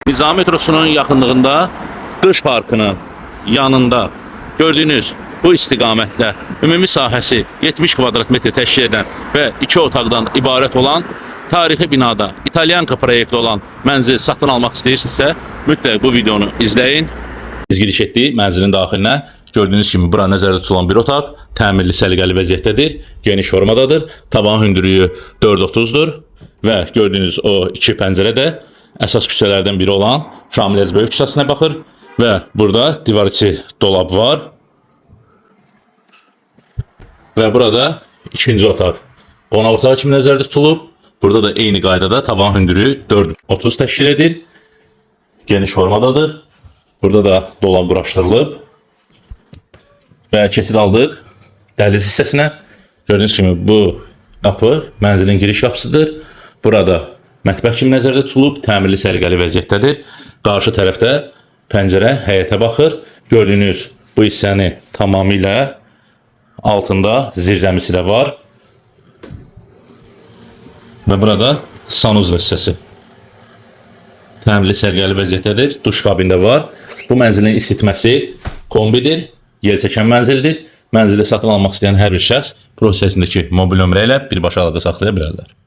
Nizami metrosunun yaxınlığında Qış Parkının yanında gördüyünüz bu istiqamətdə ümumi sahəsi 70 kvadrat metr təşkil edən və 2 otaqdan ibarət olan tarixi binada İtalyanka proyektli olan mənzil satın almaq istəyirsinizsə, mütləq bu videonu izləyin. Biz giriş etdik mənzilin daxilinə. Gördüyünüz kimi bura nəzərdə tutulan bir otaq, təmirli, səliqəli vəziyyətdədir, geniş formadadır, tavan hündürlüyü 4.30-dur və gördüyünüz o iki pəncərə də əsas küçələrdən biri olan Şamil Böyük küçəsinə baxır və burada divar içi dolab var və burada ikinci otaq qonaq otağı kimi nəzərdə tutulub. Burada da eyni qaydada tavan hündürlüyü 4.30 təşkil edir, geniş formadadır. Burada da dolab quraşdırılıb və keçid aldıq dəhliz hissəsinə. Gördüyünüz kimi bu qapı mənzilin giriş qapısıdır. Burada mətbəx kimi nəzərdə tutulub, təmirli, səliqəli vəziyyətdədir. Qarşı tərəfdə pəncərə həyətə baxır. Gördüyünüz bu hissəni tamamilə altında zirzəmisi də var. Və burada sanuzlu hissəsi təmirli, səliqəli vəziyyətdədir. Duş kabini də var. Bu mənzilin isitməsi kombidir. Yer çəkən mənzildir. Mənzili satın almaq istəyən hər bir şəxs prosesindəki mobil nömrə ilə birbaşa əlaqə saxlaya bilərlər.